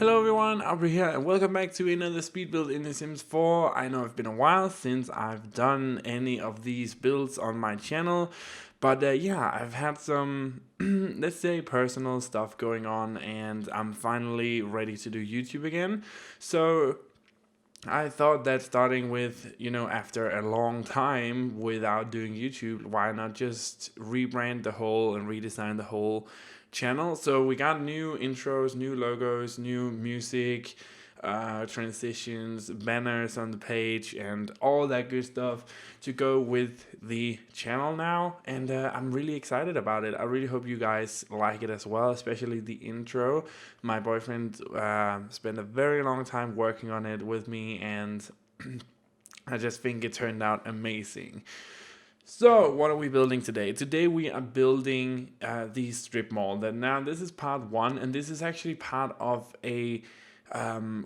Hello everyone, Auvbri here and welcome back to another speed build in The Sims 4. I know it's been a while since I've done any of these builds on my channel, but yeah, I've had some, let's say, personal stuff going on and I'm finally ready to do YouTube again. So I thought that starting with, after a long time without doing YouTube, why not just rebrand the whole and redesign the whole channel? So we got new intros, new logos, new music, transitions, banners on the page, and all that good stuff to go with the channel now. And I'm really excited about it. I really hope you guys like it as well, especially the intro. My boyfriend spent a very long time working on it with me, and I just think it turned out amazing. So what are we building today? Today we are building the strip mall. Now this is part one, and this is actually part of a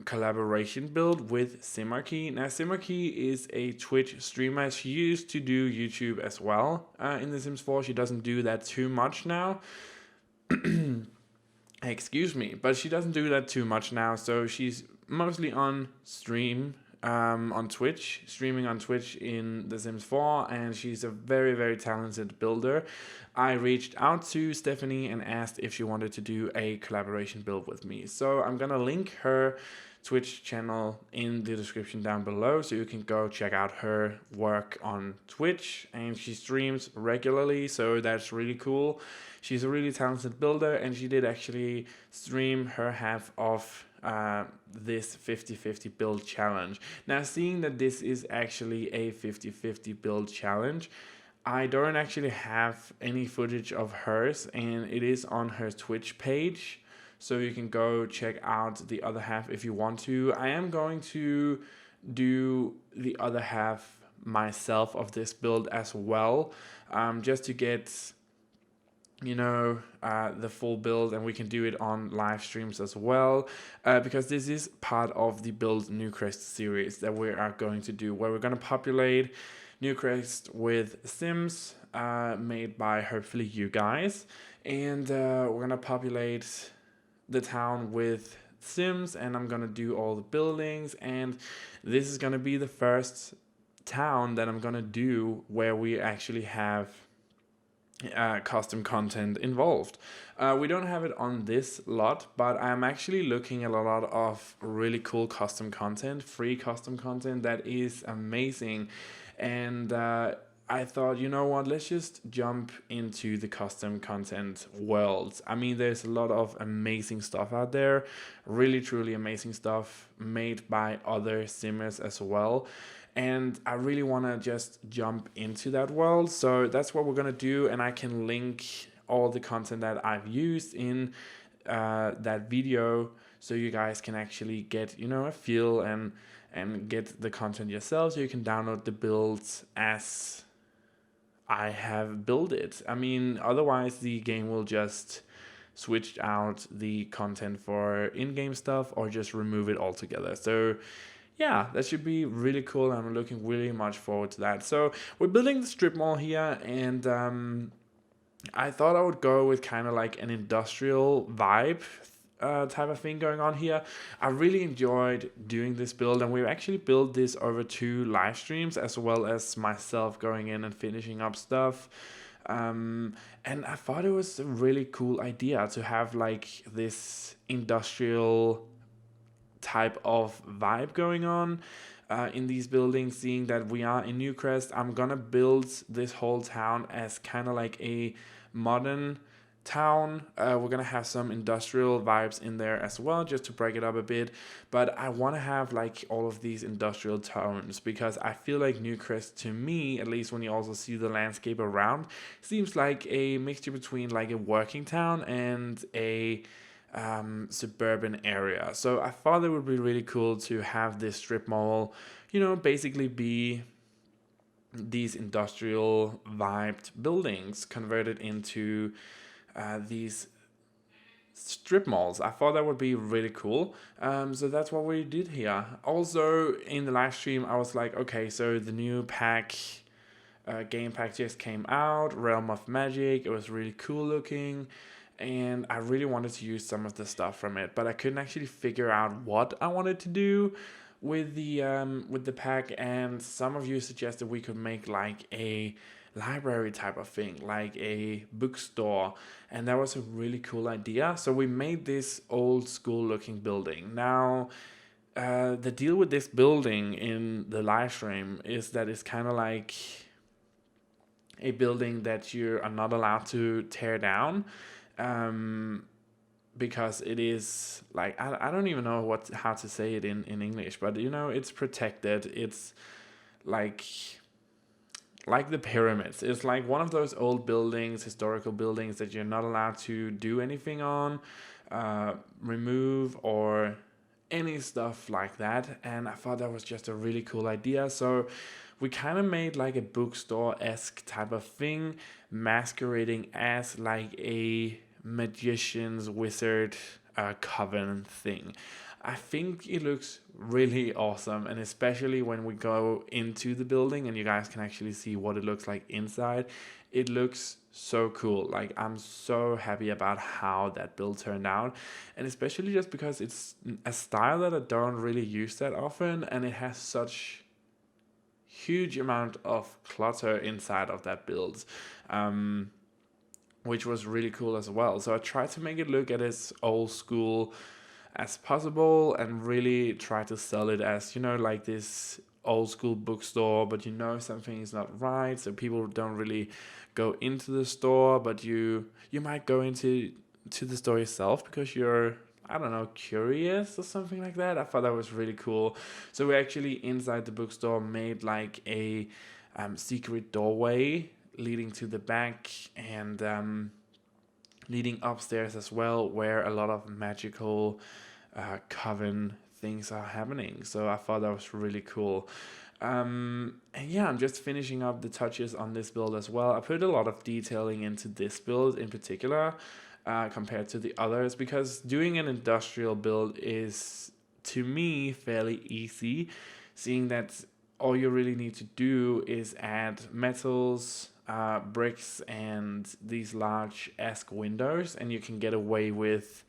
collaboration build with Simarkey. Now Simarkey is a Twitch streamer. She used to do YouTube as well in The Sims 4. She doesn't do that too much now. Excuse me, but she doesn't do that too much now. So she's mostly on stream. On Twitch, streaming on Twitch in The Sims 4, and she's a very, very talented builder. I reached out to Stephanie and asked if she wanted to do a collaboration build with me. So I'm gonna link her Twitch channel in the description down below, so you can go check out her work on Twitch, and she streams regularly, so that's really cool. She's a really talented builder, and she did actually stream her half of this 50-50 build challenge. Now, seeing that this is actually a 50-50 build challenge, I don't actually have any footage of hers, and it is on her Twitch page, so you can go check out the other half if you want to. I am going to do the other half myself of this build as well, just to get the full build, and we can do it on live streams as well, because this is part of the build Newcrest series that we are going to do, where we're going to populate Newcrest with Sims made by hopefully you guys, and we're going to populate the town with Sims, and I'm going to do all the buildings, and this is going to be the first town that I'm going to do where we actually have custom content involved. We don't have it on this lot, but I'm actually looking at a lot of really cool custom content, free custom content that is amazing. And I thought, you know what, let's just jump into the custom content world. I mean, there's a lot of amazing stuff out there, really truly amazing stuff made by other simmers as well. And I really want to just jump into that world. So that's what we're going to do. And I can link all the content that I've used in that video, so you guys can actually get, a feel and get the content yourself. So you can download the builds as I have built it. I mean, otherwise the game will just switch out the content for in-game stuff or just remove it altogether. So yeah, that should be really cool. I'm looking really much forward to that. So we're building the strip mall here, and I thought I would go with kind of like an industrial vibe type of thing going on here. I really enjoyed doing this build, and we've actually built this over 2 live streams, as well as myself going in and finishing up stuff. And I thought it was a really cool idea to have like this industrial type of vibe going on in these buildings. Seeing that we are in Newcrest, I'm gonna build this whole town as kind of like a modern town. We're gonna have some industrial vibes in there as well, just to break it up a bit, but I want to have like all of these industrial tones, because I feel like Newcrest, to me at least, when you also see the landscape around, seems like a mixture between like a working town and a suburban area. So I thought it would be really cool to have this strip mall, basically be these industrial vibed buildings converted into these strip malls. I thought that would be really cool. So that's what we did here. Also in the live stream, I was like, okay, so the new game pack just came out, Realm of Magic. It was really cool looking. and I really wanted to use some of the stuff from it, but I couldn't actually figure out what I wanted to do with the pack. And some of you suggested we could make like a library type of thing, like a bookstore, and that was a really cool idea. So we made this old school looking building. Now the deal with this building in the live stream is that it's kind of like a building that you are not allowed to tear down, because it is like, I don't even know how to say it in English, but you know, it's protected. It's like the pyramids. It's like one of those old buildings, historical buildings, that you're not allowed to do anything on, remove, or any stuff like that. And I thought that was just a really cool idea. So we kind of made like a bookstore-esque type of thing, masquerading as like a magician's wizard coven thing. I think it looks really awesome, and especially when we go into the building and you guys can actually see what it looks like inside, it looks so cool. Like, I'm so happy about how that build turned out, and especially just because it's a style that I don't really use that often, and it has such huge amount of clutter inside of that build, which was really cool as well. So I tried to make it look at as old school as possible and really try to sell it as, you know, like this old school bookstore, but you know something is not right, so people don't really go into the store, but you might go into the store yourself because you're, I don't know, curious or something like that. I thought that was really cool. So we actually inside the bookstore made like a secret doorway leading to the back, and leading upstairs as well, where a lot of magical coven things are happening. So I thought that was really cool. And yeah, I'm just finishing up the touches on this build as well. I put a lot of detailing into this build in particular, compared to the others, because doing an industrial build is, to me, fairly easy, seeing that all you really need to do is add metals, bricks, and these large-esque windows, and you can get away with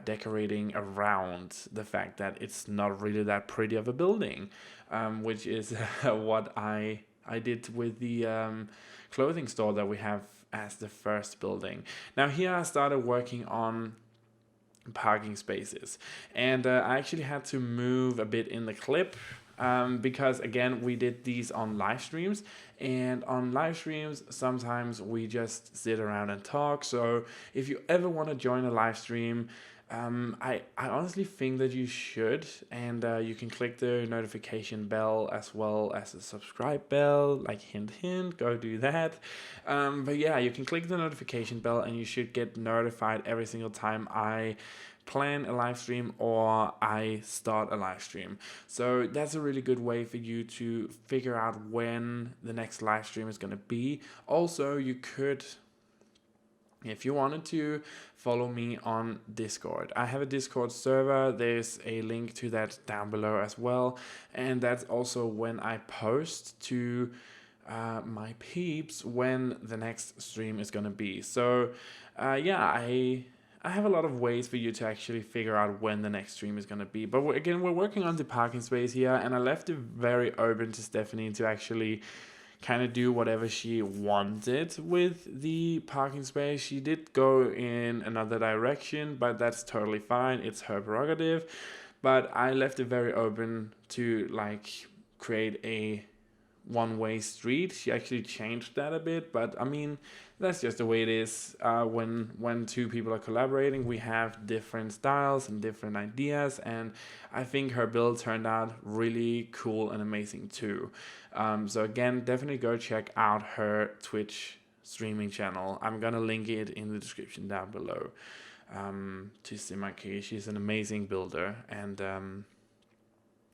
decorating around the fact that it's not really that pretty of a building, which is what I did with the clothing store that we have as the first building. Now here I started working on parking spaces, and I actually had to move a bit in the clip, because again, we did these on live streams, and on live streams sometimes we just sit around and talk. So if you ever want to join a live stream, I honestly think that you should, and you can click the notification bell as well as the subscribe bell, like hint hint, go do that. But yeah, you can click the notification bell and you should get notified every single time I plan a live stream or I start a live stream. So that's a really good way for you to figure out when the next live stream is going to be. Also, you could, if you wanted to, follow me on Discord. I have a Discord server. There's a link to that down below as well. And that's also when I post to my peeps when the next stream is going to be. So yeah, I have a lot of ways for you to actually figure out when the next stream is going to be. But we're working on the parking space here, and I left it very open to Stephanie to actually kind of do whatever she wanted with the parking space. She did go in another direction, but that's totally fine. It's her prerogative. But I left it very open to like create a one-way street. She actually changed that a bit, but I mean, that's just the way it is. When two people are collaborating, we have different styles and different ideas, and I think her build turned out really cool and amazing too. So again, definitely go check out her Twitch streaming channel. I'm gonna link it in the description down below, to see my key. She's an amazing builder, and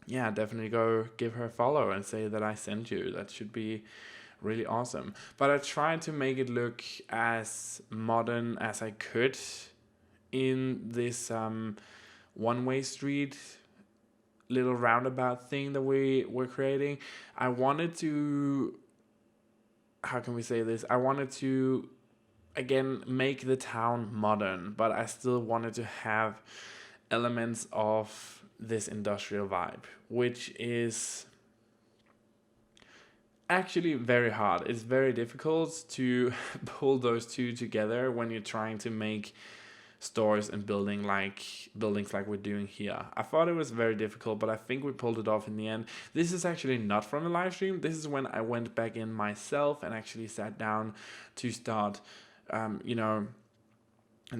yeah, definitely go give her a follow and say that I sent you. That should be really awesome. But I tried to make it look as modern as I could in this one-way street little roundabout thing that we're creating. I wanted to, how can we say this? I wanted to again, make the town modern, but I still wanted to have elements of this industrial vibe, which is actually very hard. It's very difficult to pull those two together when you're trying to make stores and buildings like we're doing here. I thought it was very difficult, but I think we pulled it off in the end. This is actually not from a live stream. This is when I went back in myself and actually sat down to start, you know,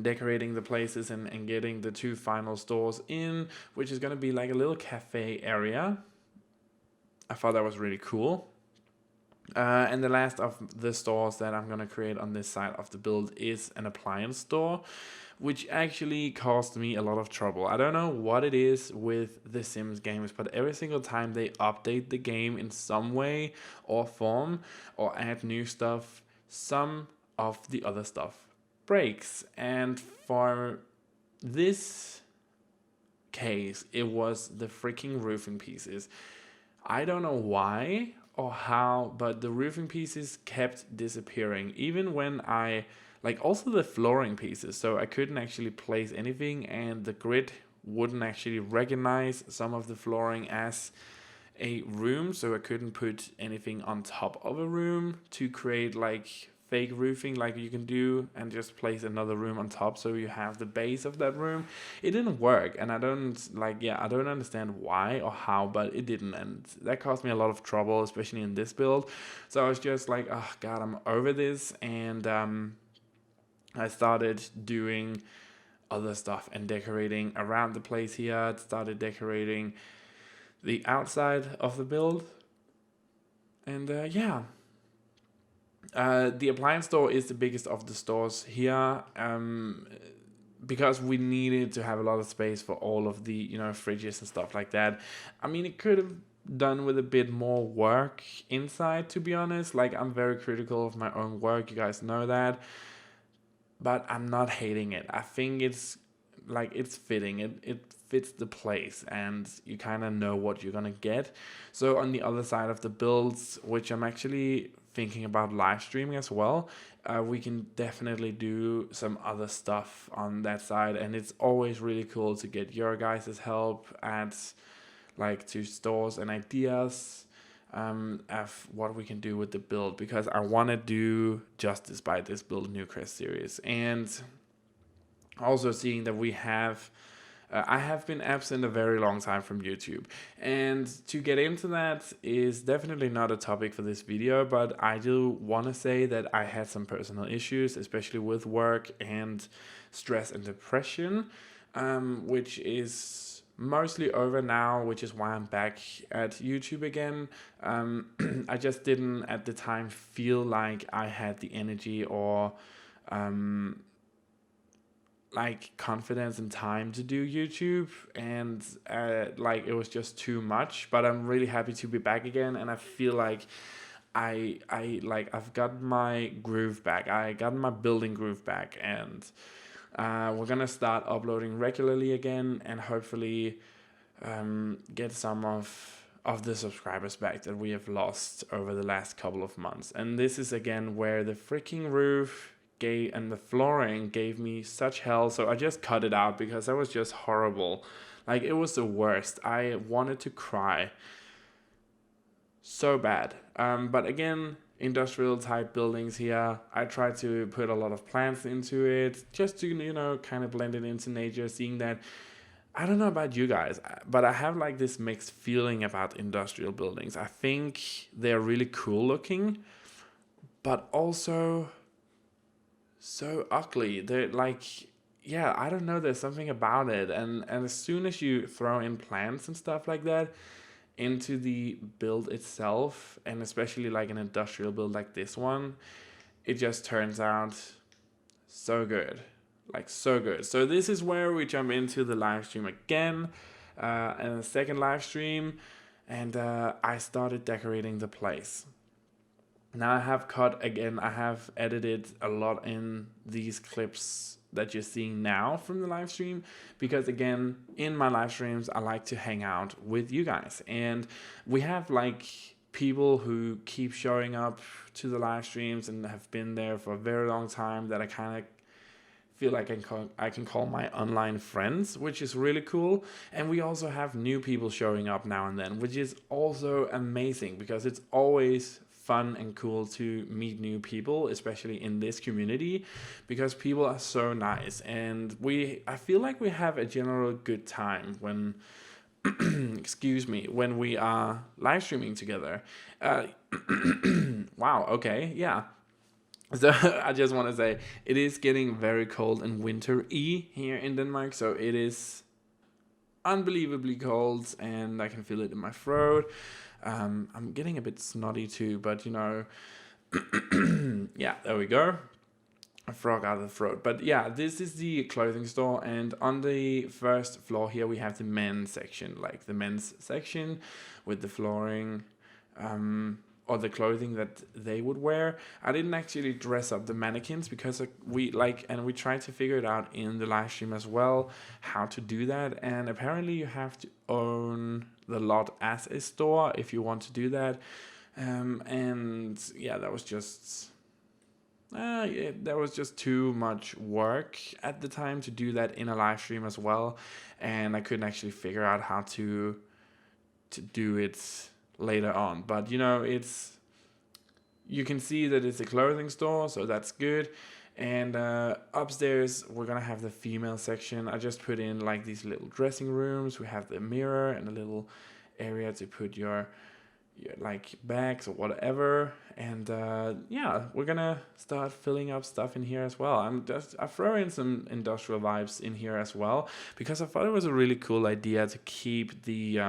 decorating the places and getting the two final stores in, which is going to be like a little cafe area. I thought that was really cool. And the last of the stores that I'm going to create on this side of the build is an appliance store, which actually caused me a lot of trouble. I don't know what it is with the Sims games, but every single time they update the game in some way or form or add new stuff, some of the other stuff breaks. And for this case, it was the freaking roofing pieces. I don't know why or how, but the roofing pieces kept disappearing, even when I, like, also the flooring pieces, so I couldn't actually place anything, and the grid wouldn't actually recognize some of the flooring as a room, so I couldn't put anything on top of a room to create like fake roofing like you can do and just place another room on top so you have the base of that room. It didn't work, and I don't understand why or how, but it didn't, and that caused me a lot of trouble, especially in this build. So I was just like, oh god, I'm over this, and I started doing other stuff and decorating around the place here. I started decorating the outside of the build, and the appliance store is the biggest of the stores here, because we needed to have a lot of space for all of the, you know, fridges and stuff like that. I mean, it could have done with a bit more work inside, to be honest. Like, I'm very critical of my own work, you guys know that, but I'm not hating it. I think it's like, it's fitting. It fits the place, and you kind of know what you're gonna get. So on the other side of the builds, which I'm actually thinking about live streaming as well, we can definitely do some other stuff on that side, and it's always really cool to get your guys' help at like to stores and ideas of what we can do with the build, because I want to do justice by this build Newcrest series. And also seeing that we have I have been absent a very long time from YouTube, and to get into that is definitely not a topic for this video, but I do want to say that I had some personal issues, especially with work and stress and depression, which is mostly over now, which is why I'm back at YouTube again. I just didn't at the time feel like I had the energy or like confidence and time to do YouTube, and like it was just too much. But I'm really happy to be back again, and I feel like I've got my groove back. I got my building groove back, and we're gonna start uploading regularly again, and hopefully get some of the subscribers back that we have lost over the last couple of months. And this is again where the freaking roof and the flooring gave me such hell, so I just cut it out because that was just horrible. Like, it was the worst. I wanted to cry so bad. But again, industrial type buildings here, I try to put a lot of plants into it just to, you know, kind of blend it into nature, seeing that, I don't know about you guys, but I have like this mixed feeling about industrial buildings. I think they're really cool looking, but also so ugly. They're like, yeah, I don't know, there's something about it, and as soon as you throw in plants and stuff like that into the build itself, and especially like an industrial build like this one, it just turns out so good, like so good. So this is where we jump into the live stream again, and the second live stream, and I started decorating the place. Now I have edited a lot in these clips that you're seeing now from the live stream, because again, in my live streams, I like to hang out with you guys. And we have like people who keep showing up to the live streams and have been there for a very long time that I kind of feel like I can call my online friends, which is really cool. And we also have new people showing up now and then, which is also amazing because it's always fun and cool to meet new people, especially in this community, because people are so nice. And I feel like we have a general good time when excuse me, when we are live streaming together. Wow, okay, yeah. So I just want to say it is getting very cold and winter-y here in Denmark. So it is unbelievably cold and I can feel it in my throat. I'm getting a bit snotty too, but you know, yeah, there we go. A frog out of the throat. But yeah, this is the clothing store, and on the first floor here we have the men's section, like the men's section with the flooring, or the clothing that they would wear. I didn't actually dress up the mannequins because we tried to figure it out in the live stream as well, how to do that. And apparently you have to own the lot as a store if you want to do that. And yeah, that was just there was just too much work at the time to do that in a live stream as well, and I couldn't actually figure out how to do it later on. But you know, you can see that it's a clothing store, so that's good. And upstairs we're gonna have the female section. I just put in like these little dressing rooms. We have the mirror and a little area to put your like bags or whatever. And yeah, we're gonna start filling up stuff in here as well. I throw in some industrial vibes in here as well because I thought it was a really cool idea to keep the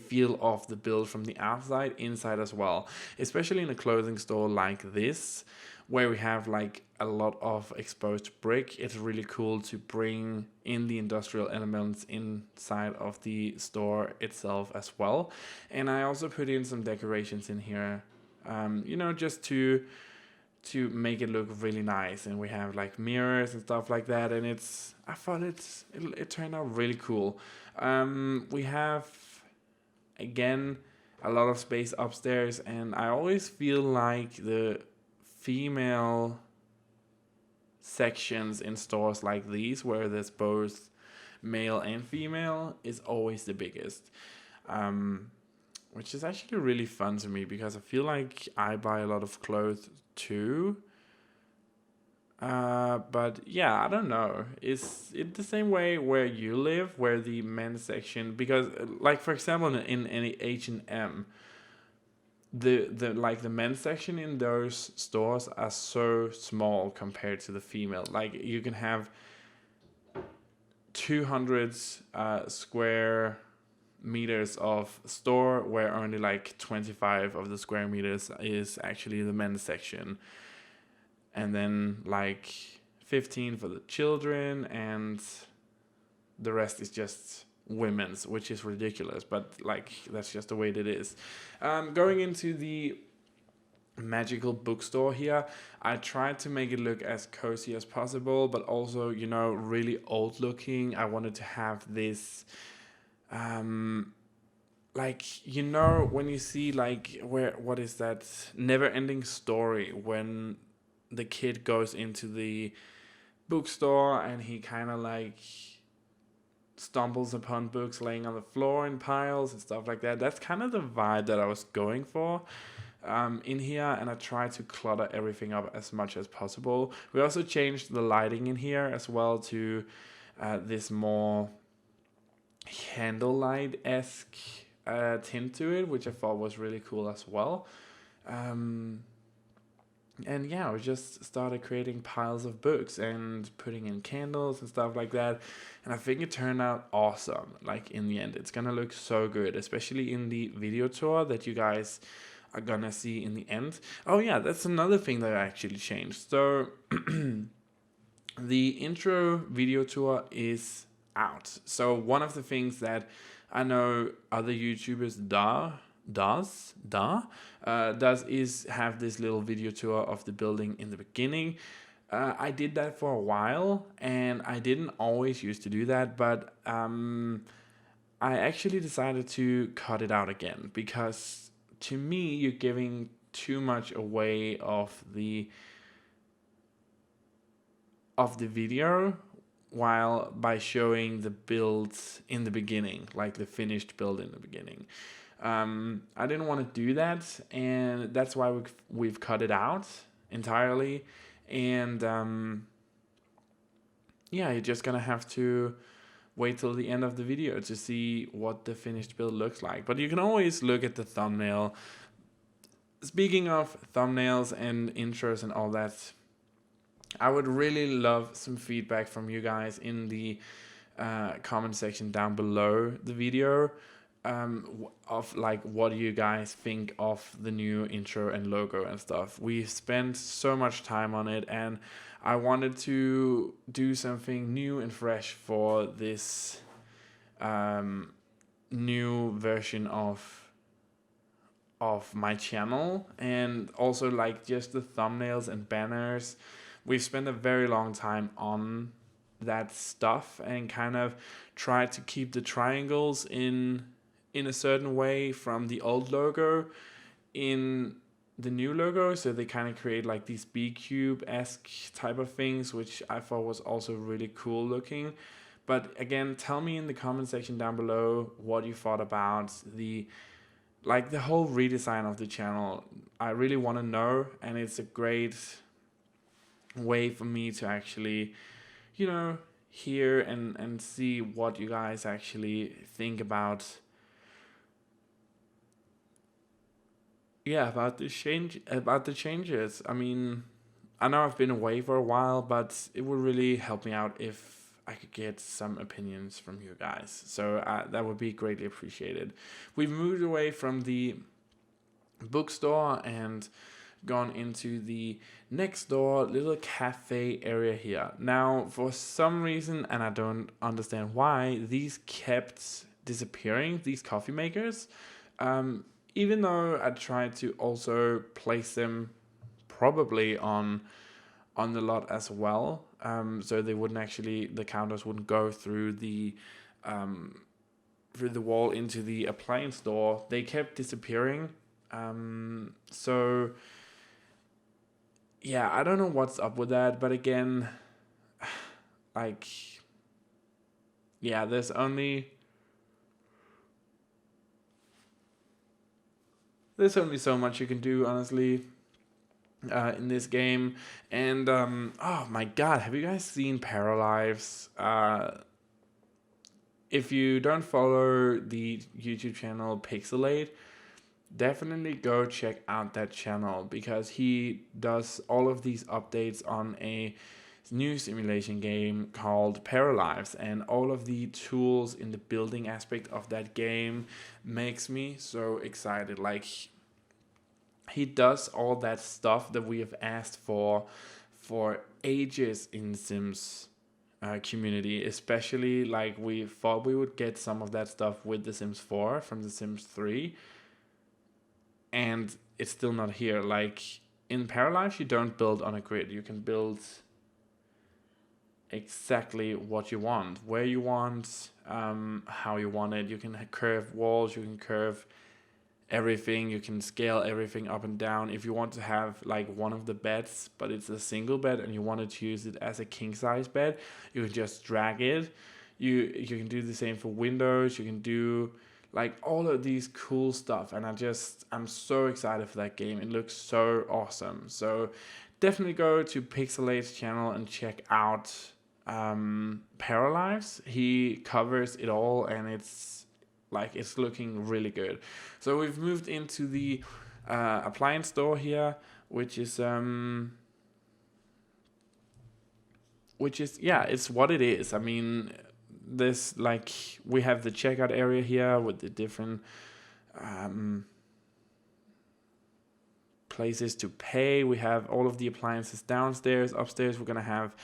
feel of the build from the outside inside as well, especially in a clothing store like this where we have like a lot of exposed brick. It's really cool to bring in the industrial elements inside of the store itself as well. And I also put in some decorations in here, you know, just to make it look really nice. And we have like mirrors and stuff like that, and I thought it turned out really cool. We have again a lot of space upstairs, and I always feel like the female sections in stores like these where there's both male and female is always the biggest, which is actually really fun to me because I feel like I buy a lot of clothes too. But yeah, I don't know. Is it the same way where you live, where the men's section? Because like for example, in any H&M, the men's section in those stores are so small compared to the female. Like you can have 200 square meters of store where only like 25 of the square meters is actually the men's section, and then like 15 for the children, and the rest is just women's, which is ridiculous, but like that's just the way it is. Going into the magical bookstore here, I tried to make it look as cozy as possible, but also, you know, really old looking. I wanted to have this like, you know, when you see like what is that never ending story when the kid goes into the bookstore and he kind of like stumbles upon books laying on the floor in piles and stuff like that. That's kind of the vibe that I was going for in here, and I tried to clutter everything up as much as possible. We also changed the lighting in here as well to this more candlelight-esque tint to it, which I thought was really cool as well. And yeah, we just started creating piles of books and putting in candles and stuff like that. And I think it turned out awesome. Like in the end, it's gonna look so good, especially in the video tour that you guys are gonna see in the end. Oh yeah, that's another thing that I actually changed. So the intro video tour is out. So one of the things that I know other YouTubers does is have this little video tour of the building in the beginning. I did that for a while, and I didn't always used to do that, but I actually decided to cut it out again because to me, you're giving too much away of the video, while by showing the build in the beginning, like the finished build in the beginning. I didn't want to do that, and that's why we've cut it out entirely. And yeah, you're just gonna have to wait till the end of the video to see what the finished build looks like. But you can always look at the thumbnail. Speaking of thumbnails and intros and all that, I would really love some feedback from you guys in the comment section down below the video, of like what you guys think of the new intro and logo and stuff. We spent so much time on it, and I wanted to do something new and fresh for this new version of my channel, and also like just the thumbnails and banners. We've spent a very long time on that stuff and kind of tried to keep the triangles in a certain way from the old logo in the new logo, so they kind of create like these B-cube-esque type of things, which I thought was also really cool looking. But again, tell me in the comment section down below what you thought about the whole redesign of the channel. I really want to know, and it's a great way for me to actually, hear and see what you guys actually think about about the changes. I mean, I know I've been away for a while, but it would really help me out if I could get some opinions from you guys. So that would be greatly appreciated. We've moved away from the bookstore and gone into the next door little cafe area here. Now, for some reason, and I don't understand why, these kept disappearing, these coffee makers. Even though I tried to also place them probably on the lot as well, so they wouldn't actually, the counters wouldn't go through the wall into the appliance store, they kept disappearing. So yeah, I don't know what's up with that, but again, like, yeah, there's only so much you can do, honestly, in this game. And oh my god, have you guys seen Paralives? If you don't follow the YouTube channel Pixelate, definitely go check out that channel, because he does all of these updates on a new simulation game called Paralives, and all of the tools in the building aspect of that game makes me so excited. Like, he does all that stuff that we have asked for ages in Sims community, especially like we thought we would get some of that stuff with The Sims 4 from The Sims 3, and it's still not here. Like, in Paralives, you don't build on a grid. You can build exactly what you want, where you want, how you want it. You can curve walls, you can curve everything, you can scale everything up and down. If you want to have like one of the beds, but it's a single bed, and you wanted to use it as a king size bed, you can just drag it. You can do the same for windows. You can do like all of these cool stuff, and I'm so excited for that game. It looks so awesome. So definitely go to Pixelate's channel and check out Paralives. He covers it all, and it's looking really good. So we've moved into the appliance store here, which is yeah, it's what it is. I mean, this, like, we have the checkout area here with the different places to pay. We have all of the appliances downstairs. Upstairs, we're gonna have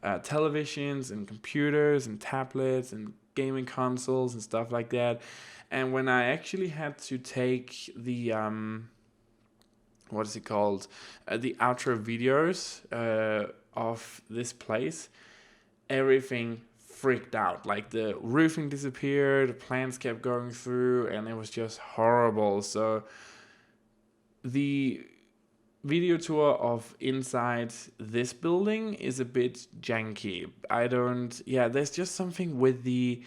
televisions and computers and tablets and gaming consoles and stuff like that. And when I actually had to take the what is it called, the outro videos of this place, everything freaked out. Like, the roofing disappeared, plants kept going through, and it was just horrible. So the video tour of inside this building is a bit janky. There's just something with the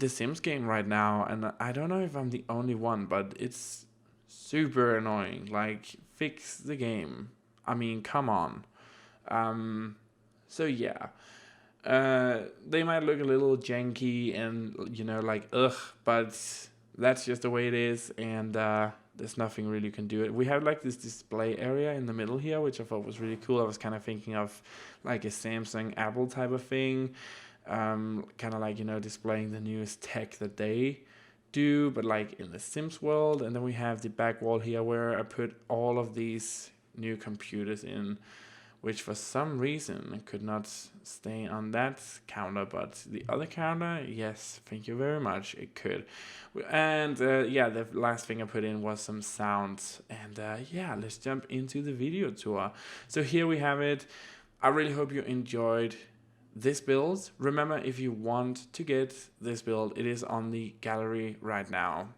Sims game right now, and I don't know if I'm the only one, but it's super annoying. Like, fix the game. I mean, come on. So yeah. They might look a little janky and, like, ugh, but that's just the way it is, and there's nothing really you can do it. We have like this display area in the middle here, which I thought was really cool. I was kind of thinking of like a Samsung Apple type of thing, kind of like, displaying the newest tech that they do, but like in the Sims world. And then we have the back wall here where I put all of these new computers in, which for some reason could not stay on that counter, but the other counter, yes, thank you very much, it could. And the last thing I put in was some sounds, and let's jump into the video tour. So here we have it. I really hope you enjoyed this build. Remember, if you want to get this build, it is on the gallery right now.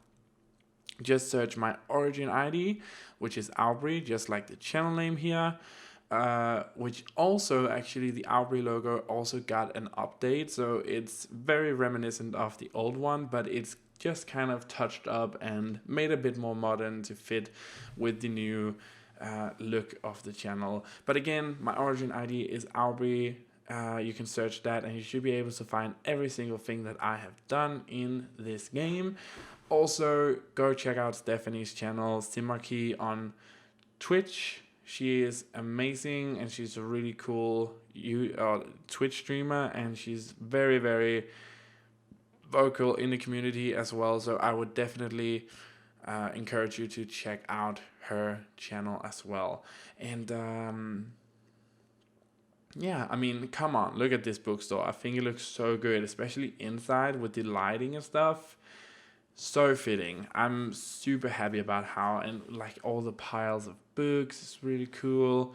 Just search my origin ID, which is Auvbri, just like the channel name here. Which also, actually, the Auvbri logo also got an update, so it's very reminiscent of the old one, but it's just kind of touched up and made a bit more modern to fit with the new look of the channel. But again, my origin ID is Auvbri. You can search that and you should be able to find every single thing that I have done in this game. Also, go check out Stephanie's channel, Simarkey, on Twitch. She is amazing, and she's a really cool Twitch streamer, and she's very, very vocal in the community as well. So I would definitely encourage you to check out her channel as well. And I mean, come on, look at this bookstore. I think it looks so good, especially inside with the lighting and stuff. So fitting. I'm super happy about how, and like all the piles of books is really cool.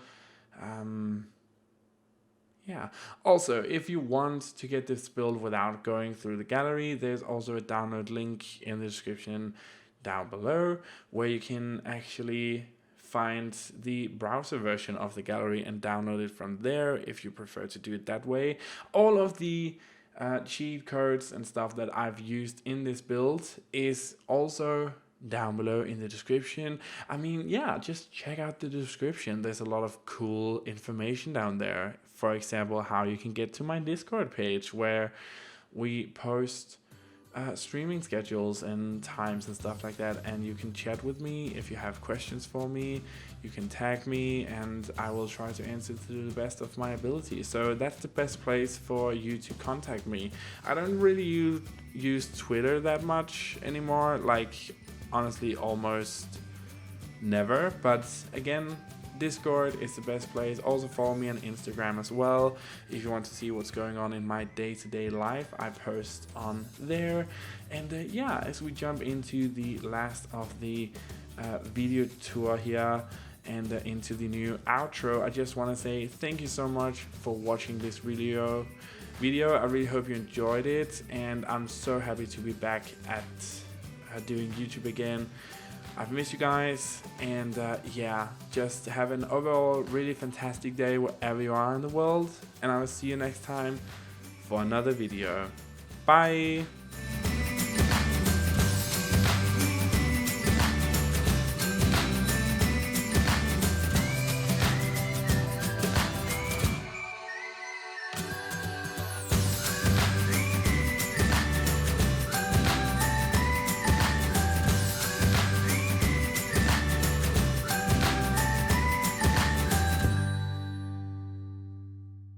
Also, if you want to get this build without going through the gallery, there's also a download link in the description down below where you can actually find the browser version of the gallery and download it from there if you prefer to do it that way. All of the cheat codes and stuff that I've used in this build is also down below in the description. I mean, just check out the description. There's a lot of cool information down there. For example, how you can get to my Discord page where we post streaming schedules and times and stuff like that, and you can chat with me. If you have questions for me, you can tag me and I will try to answer to the best of my ability. So that's the best place for you to contact me. I don't really use Twitter that much anymore, like honestly almost never, but again, Discord is the best place. Also follow me on Instagram as well if you want to see what's going on in my day-to-day life. I post on there. And as we jump into the last of the video tour here and into the new outro, I just want to say thank you so much for watching this video. I really hope you enjoyed it, and I'm so happy to be back at doing YouTube again. I've missed you guys, and just have an overall really fantastic day wherever you are in the world, and I will see you next time for another video. Bye!